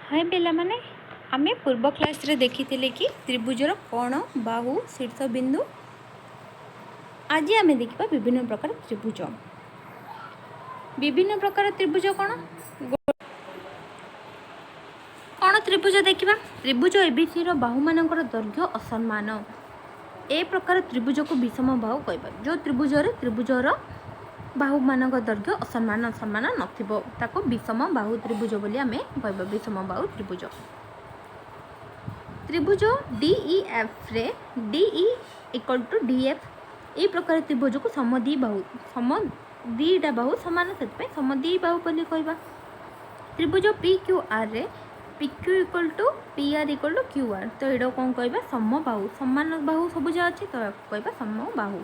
हाय पिला माने आमे पूर्व क्लास रे देखी कि त्रिभुजर कोण बाहु शीर्षबिंदु। आज आम देखा विभिन्न प्रकार त्रिभुज। विभिन्न प्रकार त्रिभुज कौन त्रिभुज देखा। त्रिभुज एबीसी बाहु मानकर दैर्घ्य असमान। ए प्रकार त्रिभुज को विषम बाहु कहबा। जो त्रिभुजर बाहु मान दैर्घ्य असमान समान नथिबो ताको विषम बाहु त्रिभुज बोली आमे कहबा। विषम बाहु त्रिभुज। त्रिभुज DEF रे DE इक्वल टू DF ए प्रकार त्रिभुज को समद्वि बाहु समान से समद्वि बाहु बोली कहबा। त्रिभुज PQR रे PQ equal to PR equal to QR तो एडो कौन कहबा सम बाहु समान बाहु सबुज अच्छे तो कहबा सम बाहु।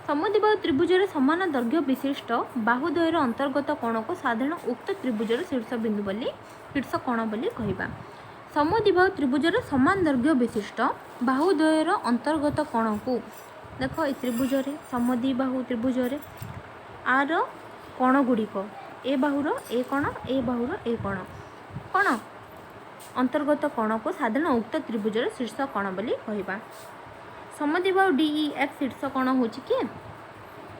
समद्विबाहु त्रिभुजर समान दैर्घ्य विशिष्ट बाहुद्वयर अंतर्गत कोण को साधारण उक्त त्रिभुजर शीर्षबिंदु बोली शीर्ष कोण बोली कहबा। समद्विबाहु त्रिभुजर समान दैर्घ्य विशिष्ट बाहुद्वयर अंतर्गत कोण को देख ए त्रिभुजरे समद्विबाहु त्रिभुजरे आर कोण गुड़िक ए बाहुर ए कोण ए बाहुर ए कोण कोण अंतर्गत कोण को साधारण उक्त त्रिभुजर शीर्ष कोण बोली कहबा। समद्विबाहु DEF शीर्ष कोण होची कि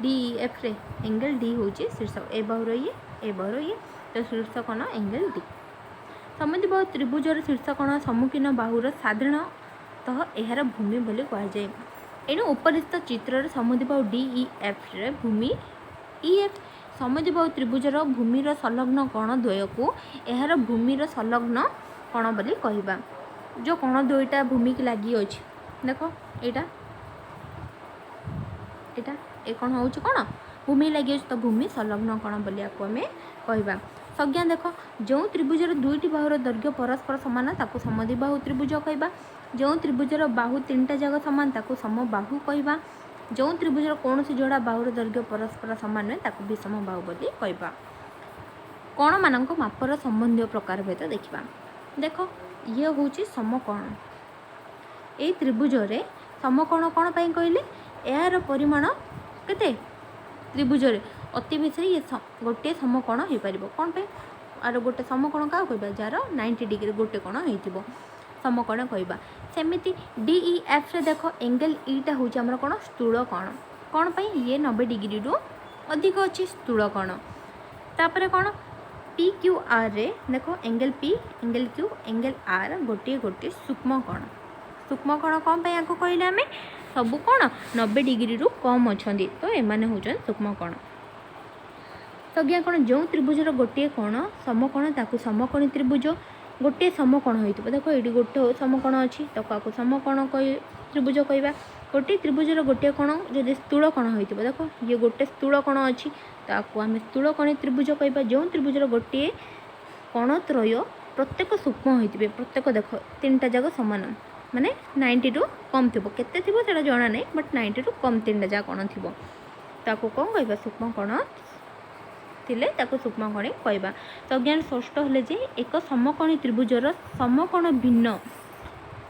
DEF रे एंगल D होची शीर्ष ए बाहुर ये तो शीर्ष कोण एंगल D। समद्विबाहु त्रिभुजर शीर्ष कोण सम्मुखीन बाहुर साधारणतः एहार भूमि बोली कह जाए। एणु उपरिस्थ चित्र समद्विबाहु DEF रे भूमि EF समद्विबाहु त्रिभुजर भूमिर संलग्न कोण द्वय को एहार भूमिर संलग्न कोण बोली कहबा। जो कोण द्वयटा भूमि की लागि अछि देखो एटा ए कोण होउछ कोण भूमि लागि अछि तो भूमि संलग्न कोण बोली आको हमें कहबा। संज्ञा देखो जो त्रिभुजर दुईटी बाहुर दैर्घ्य परस्पर समान ताको समद्विबाहु त्रिभुज कहबा। जो त्रिभुजर बाहु तीनटा जगह समान ताको समबाहु कहबा। जो त्रिभुजर कौनसी जोड़ा बाहुर दैर्घ्य परस्पर समान नुहे ताको विषम बाहु बोली कहबा। कोण मानक मापर संबंधी प्रकार भेद देखा। देखो ये होची समकोण ए त्रिभुजरे समकोण कौन पाई कहले यार परिमाण केते त्रिभुजरे अति बेसी ये गोटे समकोण हो पार कौन पे आर गोटे समकोण क्या कहबा जार 90 डिग्री गोटे कोण हो समकोण कहबा। सेमिति DEF रे देखो एंगल ईटा हूँ आमर कौन स्थूल कोण कौन पाई ये 90 डिग्री रु अधिक अच्छी स्थूल कोण। तापर कौन PQR रे देखो angle P angle Q angle R गोटे गोटे सूक्ष्म कोण। सूक्ष्म कोण कौन पाई आको कहले आमे सबु कोण 90 डिग्री रु कम अच्छी तो एमाने होचन सूक्ष्म कोण। संज्ञा कोण जो त्रिभुजर गोटे कोण समकोण ताकू समकोणी त्रिभुज गोटे समकोण होइतबो। देखो एडी गोटे समकोण अछि तो काको समकोण त्रिभुज कहबा। गोटे त्रिभुजर गोटे कोण जदि स्थूल कोण होइतबो देखो ये गोटे स्थूल कोण अछि ताकू आमे स्थूल कोणी त्रिभुज कहबा। जो त्रिभुजर गोटे कोण त्रय प्रत्येक सूक्ष्म होइतबे प्रत्येक देखो तीनटा जगह समान माने 90 रु कम थिबो केते थिबो सेटा जणा नै बट 90 रु कम तीनटा जगह कोण थिबो ताकू कोन कहबा सूक्ष्म कोण थिले ताकू सूक्ष्म कोणी कहबा। संज्ञान षष्ठ हेले जे एक समकोणी त्रिभुजर समकोण भिन्न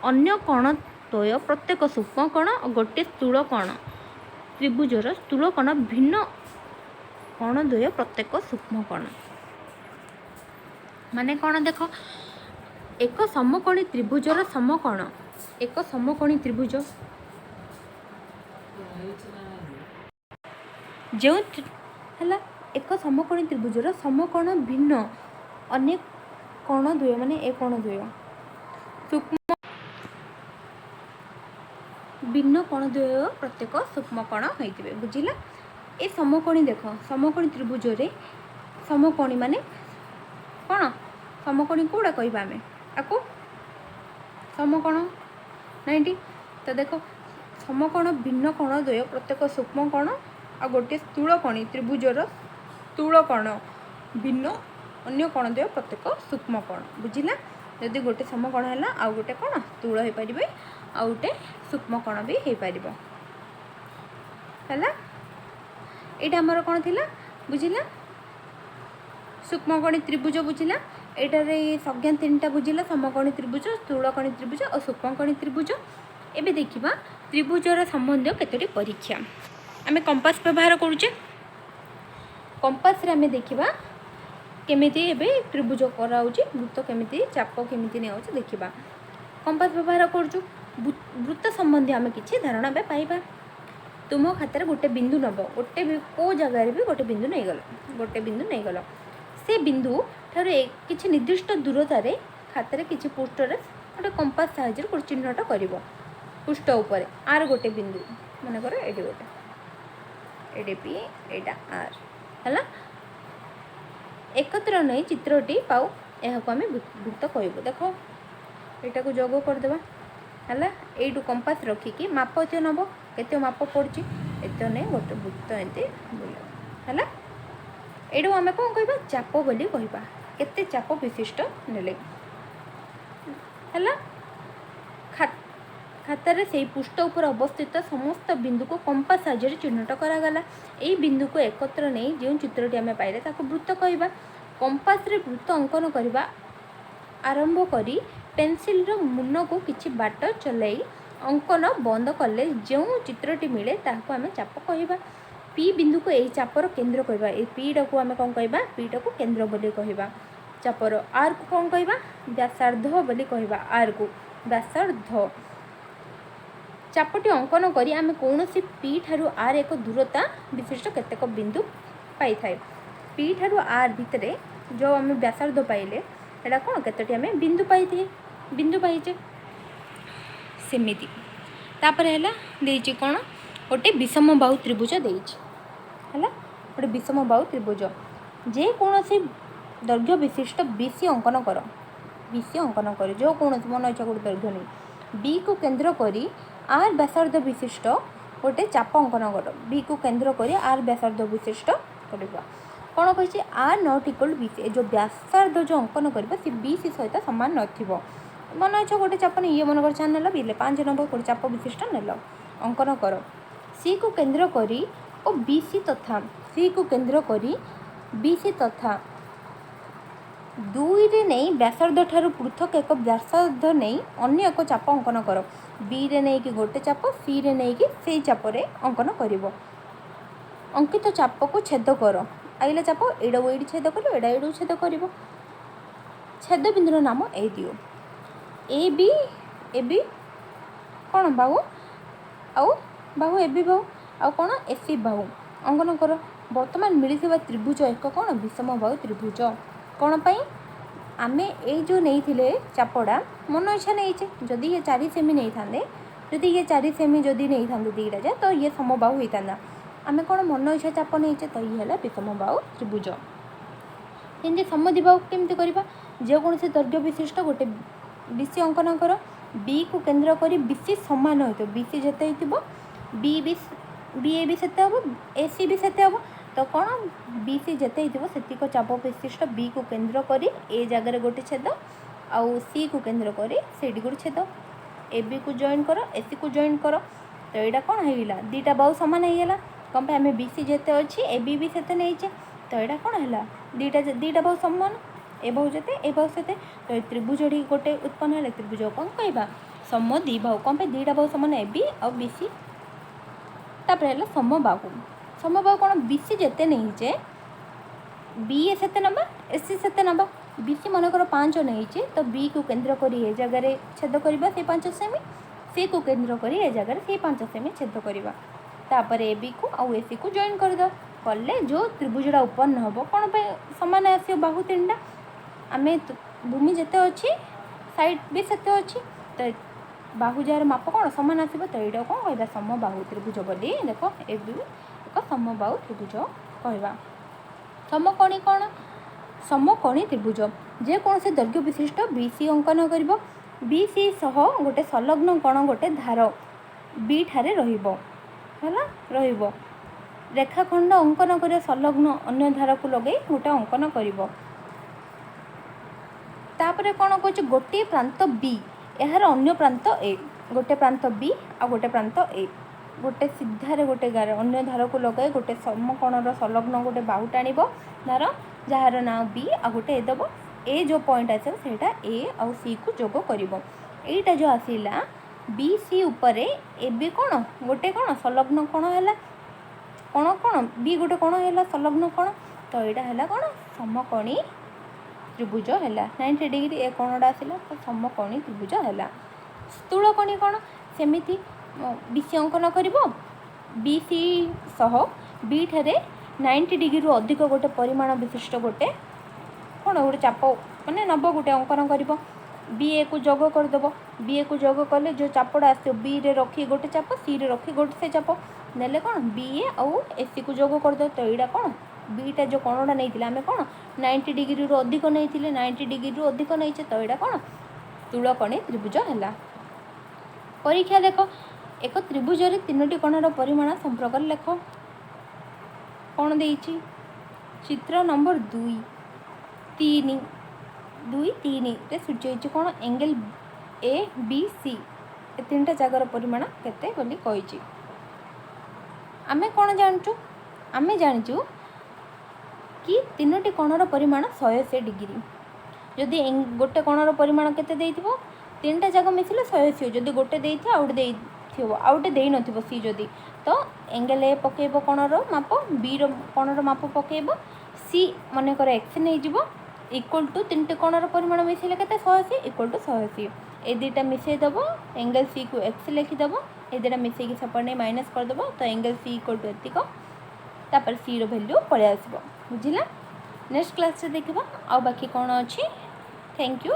अन्य कोण द्वय प्रत्येक सूक्ष्म कोण और गोटे स्थूल कोण त्रिभुजर स्थूल कोण भिन्न कोण द्वय प्रत्येक सूक्ष्म कोण माने कोण देखो एक समकोणी त्रिभुजर समकोण एक समकोणी त्रिभुज जो है एक समकोणी त्रिभुजर समकोण भिन्न अन्य कोण द्वय माने ए कोण द्वय सूक्ष्म भिन्न कोण द्वय प्रत्येक सूक्ष्म कोण होइतिबे बुझिला। ए समकोणी देखो समकोणी त्रिभुजरे समकोणी माने कोण समकोणी कोडा कहबा हमें आको समकोण 90 तो देखो समकोण भिन्न कोण द्वय प्रत्येक सूक्ष्म कोण आ गोटे स्थूल कोणी त्रिभुजर स्थूल कोण भिन्न अन्य कोण द्वय प्रत्येक सूक्ष्म कोण बुझिला। यदि गोटे समकोण है आउ गोटे कोण स्थूल हो पारे आ गोटे सूक्ष्म कोण भी हो पार है। ये आमर कौन थी बुझिला सूक्ष्मकोणी त्रिभुज बुझिला। एटारे संज्ञा तीनटा बुझिला समकोणी त्रिभुज स्थूलकोणी त्रिभुज और सूक्ष्मकोणी त्रिभुज। एबे देखिबा त्रिभुजर संबंध केतोटी परीक्षा आमे कंपास व्यवहार करूचे। कंपास रे आमे देखिबा केमिति एबे त्रिभुज कराउची वृत्त केमिति चाप केमिति ने होची देखिबा कंपास व्यवहार करजु वृत्त संबंधी आम किसी धारणा बे पाइबा तुम खातर गोटे बिंदु नब गोटे को जगार भी गोटे बिंदु नहीं गल से बिंदु ठार किसी निर्दिष्ट दूरतार खातर किसी पृष्ठरे गोटे कंपास साहाय्य गोटे चिन्हट कर पृष्ठ उपर आर गोटे बिंदु मन कर ये गोटे एडे पी एटा आर है एकत्र नहीं चित्रटी पाऊ यह आम वृत्त कहबू देख यहाँ को जोग करदे है यू कंपास रखिकी माप एत नब केत माप पड़ी एत नहीं गोटे वृत्त एमती बुल है यू आम कौन कह चाप बोली कहवा केते चाप विशिष्ट नेले है खातार से पृष्ठ उपर अवस्थित समस्त बिंदु को कंपास साहाय्य चिन्हट करागला यही बिंदु को एकत्र नहीं जो चित्रटी आम पाइले ताको वृत्त कहवा कंपास रे वृत्त अंकन करवा आरंभ करी पेनसिल मुन को किछि बाट चलाई अंकन बंद कले जो चित्रटी मिले ताको आम चाप कहवा पी बिंदु को यही चापर केन्द्र कहवा ए पीटा को आम कौन कहवा पीटा को केन्द्र बोली कहवा चापर आर को कौन कहवा व्यासार्ध बोली कहवा आर को व्यासार्ध चापटी अंकन करी आम कौन सी पी ठारू आर एक दूरता विशिष्ट केतेक बिंदु पाई थाए पी ठारू आर भितर जो आम व्यासार्ध पाइले एटा कौन केतोटी आम बिंदु पाइचे सेमिति तापर है देइछि कौन गोटे विषम बाहु त्रिभुज देइछि है गोटे विषम बाहु त्रिभुज जे कौन सी दैर्घ्य विशिष्ट बीसी अंकन कर जो कौन मन इच्छा गोटे दैर्घ्य नहीं बी को केन्द्र करी आर व्यासार्ध विशिष्ट गोटे चाप अंकन कर बी को केन्द्र करी आर व्यासार्ध विशिष्ट करवा कौन कही आर नॉट इक्वल बीसी जो व्यासार्ध जो अंकन कर बीसी सहित सामान नथिबो मन इच्छा गोटे चाप नहीं ये मन कर चार नेल बीले 5 नंबर गोटे चाप विशिष्ट नेल अंकन कर सी को केन्द्र करी और बीसी तथा सी को केन्द्र करी बीसी तथा दुई रे नहीं व्यासार्ध ठारू पृथक एक व्यासार्ध नहीं अन्य एक चाप अंकन कर बी रे नहीं कि गोटे चाप सी रे नहीं कि से चाप रे अंकन करिवो अंकित चाप को छेद कर आइले चाप एडा एडी छेद कर एडा एडू छेद करिवो छेद बिंदुर नाम ए दियो ए बी कौन बाहु आउ बाहु ए बी बाहु आउ कौन एसी बाहु अंकन कर बर्तमान मिलता त्रिभुज एक कौन विषम बाहु त्रिभुज कौन पाई आमे ए जो नहीं थिले चापड़ा मन इच्छा नहीं जदि ये 4 सेमी नहीं थांदे जदि ये 4 सेमी जदि नहीं थांदे दीटा जा तो ये समबाहु होता आमे कौन मन इच्छा चाप नहीं तो ये है विषम बाहु त्रिभुज एमती समद्विबाहु केमती करवा जेकोसी दैर्घ्य विशिष्ट गोटे बीसी अंकन कर बी को केन्द्र करी बीसी सामान हो बीसी जिते हो बी ए भी सेते हम ए सी भी सेते हम तो कौन बी सी जिते हो चाप विशिष्ट बी को केन्द्र करी ए जगार गोटे छेद आउ सी को केन्द्र करी से गोटे छेद ए बी को जॉइन कर ए सी को जॉइन कर तो यहाँ कौन होगा दीटा बाहु सामान होगा कौन पे आम बी सी जिते अच्छी ए बी भी सेते नहीं तो यहाँ कौन है दीटा बाहु सामान ए बाहु जिते ए बाहु सेते तो ये त्रिभुज गोटे उत्पन्न है त्रिभुज कौन कहवा समद्विबाहु कौन पे दीटा बाहु सामान ए बी और बी सी तापर है समबाहु कौन बी सी जिते नहीं चे बी ए सेते नबा ए सी सेते नबा बी सी मनकर 5 नहीं चे तो बी को केन्द्र करी ए जगार छेद करवा से 5 सेमी सी को केन्द्र करी ए जगार से 5 सेमी छेद करवा तापर ए बी को आउ ए सी को जॉइन कर दो कले जो त्रिभुजटा उत्पन्न हम कौन पे सामान आस बाहु 3टा आम भूमि जिते अच्छी साइड भी सेते अच्छी तो बाहु जार माप कौन सामान आसो तो यहाँ कौन कहवा समबाहु त्रिभुज बोली देख ए भी एक समबाहु त्रिभुज कहवा समकोणी कौन समकोणी त्रिभुज जेकोसी दैर्घ्य विशिष्ट बीसी अंकन कर बीसी सह गोटे संलग्न कोण गोटे धार बी ठारे रहिबो हला रहिबो रेखाखंड अंकन कर संलग्न अन्य धार को लगे गोटे अंकन करिवो तापरे कौन कह गोटे प्रांत बी यार अन्य प्रांत ए गोटे प्रांत बी आ गोटे प्रांत ए गोटे सीधारे गोटे गार अन्य धार को लगे गोटे समकोणर संलग्न गोटे बाहु टाण धार जार ना बी आ गोटे ए दब ए जो पॉइंट आस ए आउ सी को जोग कर यहीटा जो आसला बी सी उपरे ए बी कौन गोटे कौन संलग्न कोण है कौन कौन बी गोटे कौन है संलग्न कोण तो यहाँ है कौन समकोणी त्रिभुज है 90 डिग्री ए कोणटा आसला तो समकोणी त्रिभुज है। स्थूलकोणी कौन सेमिति बीसी अंकन कर बी सी सह बी ठारे 90 डिग्री रु अधिक गोटे परिमाण विशिष्ट गोटे कौन गोटे चाप माने नब गोटे अंकन कर बी ए को जोग करदेव बी ए को जोग कले जो चापटा आस बी रे रखी गोटे चाप सी रे रखी गोटे से चाप नेले कौन बी ए आउ एसी को जोग करदेव तो यहाँ कौन बीटा जो कोणटा नहीं आम कौन 90 डिग्री रु अधिक नहीं 90 डिग्री रु अधिक नहीं तो यहाँ कौन स्थूलकोणी त्रिभुज है। परीक्षा देख एक त्रिभुज रे 3टी कोणर परिमाण संपर्क लेख कौन देइछि चित्र नंबर 2 3 रे सूची कौन एंगल ए बी सी ए 3टा जगार परिमाण केते बोली कहिछि। आमे कौन जानचु आमे जानिचु कि 3टी कोणर परिमाण 180 डिग्री जदि गोटे कोणर परिमाण केते देइथिबो 3टा जगह मिसिले 180 जदि गोटे देइथिबो आउट देइथिबो आउट देइ नथिबो सी जदि तो एंगल ए पकेइबो कोणर माप बी रो कोणर माप पकेइबो सी मन कर एक्स नहीं जीवो इक्वल टू 3टी कोणर परिमाण मिसिले केते 180 इक्वल टू 180 ए दुटा मिसई देबो एंगल सी को एक्स लिखिदेव ए दुटा मिसई सेपटे माइनस करदेव तो एंगल सी इक्वल टू एतिक तापर सी रो वैल्यू पळै आसीबो बुझिला। नेक्स्ट क्लास रे देखिबा आ बाकी कोन अछि। Thank you.